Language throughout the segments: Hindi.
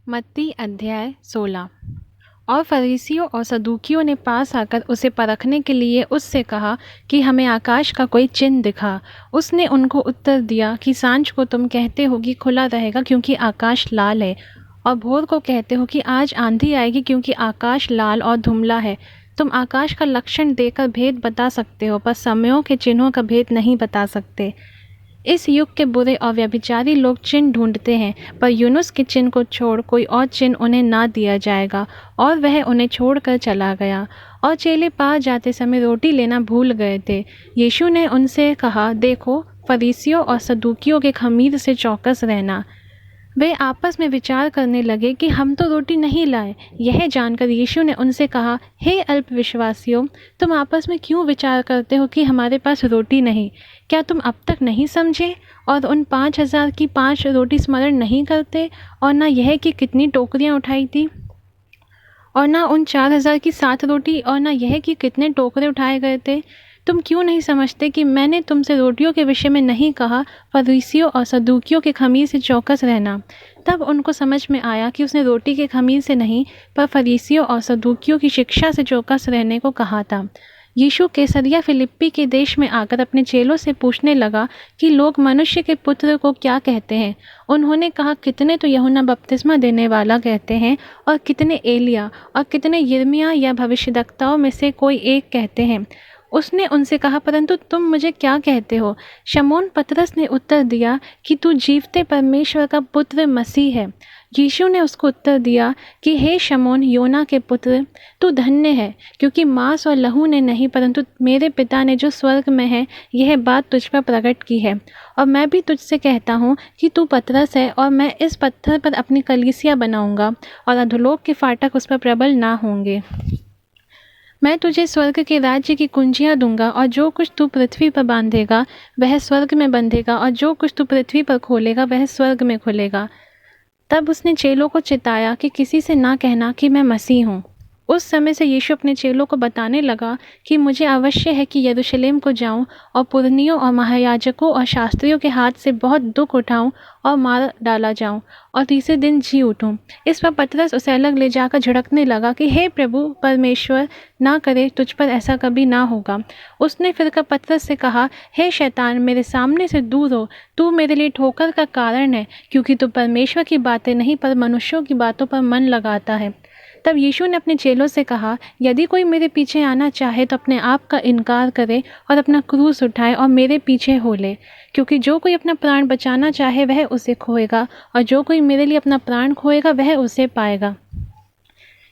मत्ती अध्याय 16। और फरीसियों और सदूकियों ने पास आकर उसे परखने के लिए उससे कहा कि हमें आकाश का कोई चिन्ह दिखा। उसने उनको उत्तर दिया कि सांझ को तुम कहते हो कि खुला रहेगा क्योंकि आकाश लाल है, और भोर को कहते हो कि आज आंधी आएगी क्योंकि आकाश लाल और धुंधला है। तुम आकाश का लक्षण देकर भेद बता सकते हो, पर समयों के चिन्हों का भेद नहीं बता सकते। इस युग के बुरे और व्यभिचारी लोग चिन्ह ढूंढते हैं, पर यूनुस के चिन्ह को छोड़ कोई और चिन्ह उन्हें ना दिया जाएगा। और वह उन्हें छोड़कर चला गया। और चेले पार जाते समय रोटी लेना भूल गए थे। यीशु ने उनसे कहा, देखो, फरीसियों और सदूकियों के खमीर से चौकस रहना। वे आपस में विचार करने लगे कि हम तो रोटी नहीं लाए। यह जानकर यीशु ने उनसे कहा, हे अल्पविश्वासियों, तुम आपस में क्यों विचार करते हो कि हमारे पास रोटी नहीं? क्या तुम अब तक नहीं समझे? और उन 5,000 की 5 रोटी स्मरण नहीं करते? और ना यह कि कितनी टोकरियां उठाई थी? और ना उन 4,000 की 7 रोटी? और ना यह कि कितने टोकरे उठाए गए थे? तुम क्यों नहीं समझते कि मैंने तुमसे रोटियों के विषय में नहीं कहा, फरीसियों और सदूकियों के खमीर से चौकस रहना? तब उनको समझ में आया कि उसने रोटी के खमीर से नहीं, पर फरीसियों और सदूकियों की शिक्षा से चौकस रहने को कहा था। यीशु कैसरिया फिलिप्पी के देश में आकर अपने चेलों से पूछने लगा कि लोग मनुष्य के पुत्र को क्या कहते हैं। उन्होंने कहा, कितने तो यूहन्ना बपतिस्मा देने वाला कहते हैं, और कितने एलिया, और कितने यिर्मयाह या भविष्यद्वक्ताओं में से कोई एक कहते हैं। उसने उनसे कहा, परंतु तुम मुझे क्या कहते हो? शमौन पतरस ने उत्तर दिया कि तू जीवते परमेश्वर का पुत्र मसीह है। यीशु ने उसको उत्तर दिया कि हे शमौन, योना के पुत्र, तू धन्य है, क्योंकि मांस और लहू ने नहीं, परंतु मेरे पिता ने जो स्वर्ग में है यह बात तुझ पर प्रकट की है। और मैं भी तुझसे कहता हूँ कि तू पतरस है, और मैं इस पत्थर पर अपनी कलीसिया बनाऊंगा, और अधोलोक के फाटक उस पर प्रबल ना होंगे। मैं तुझे स्वर्ग के राज्य की कुंजियाँ दूंगा, और जो कुछ तू पृथ्वी पर बांधेगा वह स्वर्ग में बंधेगा, और जो कुछ तू पृथ्वी पर खोलेगा वह स्वर्ग में खुलेगा। तब उसने चेलों को चिताया कि किसी से ना कहना कि मैं मसीह हूँ। उस समय से यीशु अपने चेलों को बताने लगा कि मुझे अवश्य है कि यरूशलेम को जाऊं, और पुरनियों और महायाजकों और शास्त्रियों के हाथ से बहुत दुख उठाऊं, और मार डाला जाऊं, और तीसरे दिन जी उठूं। इस पर पतरस उसे अलग ले जाकर झिड़कने लगा कि हे प्रभु परमेश्वर, ना करे, तुझ पर ऐसा कभी ना होगा। उसने फिर कर पतरस से कहा, हे शैतान, मेरे सामने से दूर हो, तू मेरे लिए ठोकर का कारण है, क्योंकि तू परमेश्वर की बातें नहीं पर मनुष्यों की बातों पर मन लगाता है। तब यीशु ने अपने चेलों से कहा, यदि कोई मेरे पीछे आना चाहे तो अपने आप का इनकार करे और अपना क्रूस उठाए और मेरे पीछे हो ले। क्योंकि जो कोई अपना प्राण बचाना चाहे वह उसे खोएगा, और जो कोई मेरे लिए अपना प्राण खोएगा वह उसे पाएगा।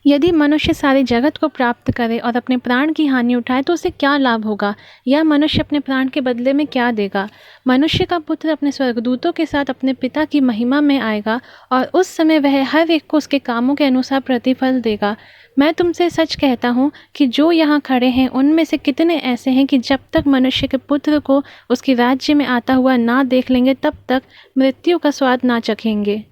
यदि मनुष्य सारे जगत को प्राप्त करे और अपने प्राण की हानि उठाए तो उसे क्या लाभ होगा? या मनुष्य अपने प्राण के बदले में क्या देगा? मनुष्य का पुत्र अपने स्वर्गदूतों के साथ अपने पिता की महिमा में आएगा, और उस समय वह हर एक को उसके कामों के अनुसार प्रतिफल देगा। मैं तुमसे सच कहता हूँ कि जो यहाँ खड़े हैं उनमें से कितने ऐसे हैं कि जब तक मनुष्य के पुत्र को उसके राज्य में आता हुआ ना देख लेंगे तब तक मृत्यु का स्वाद ना चखेंगे।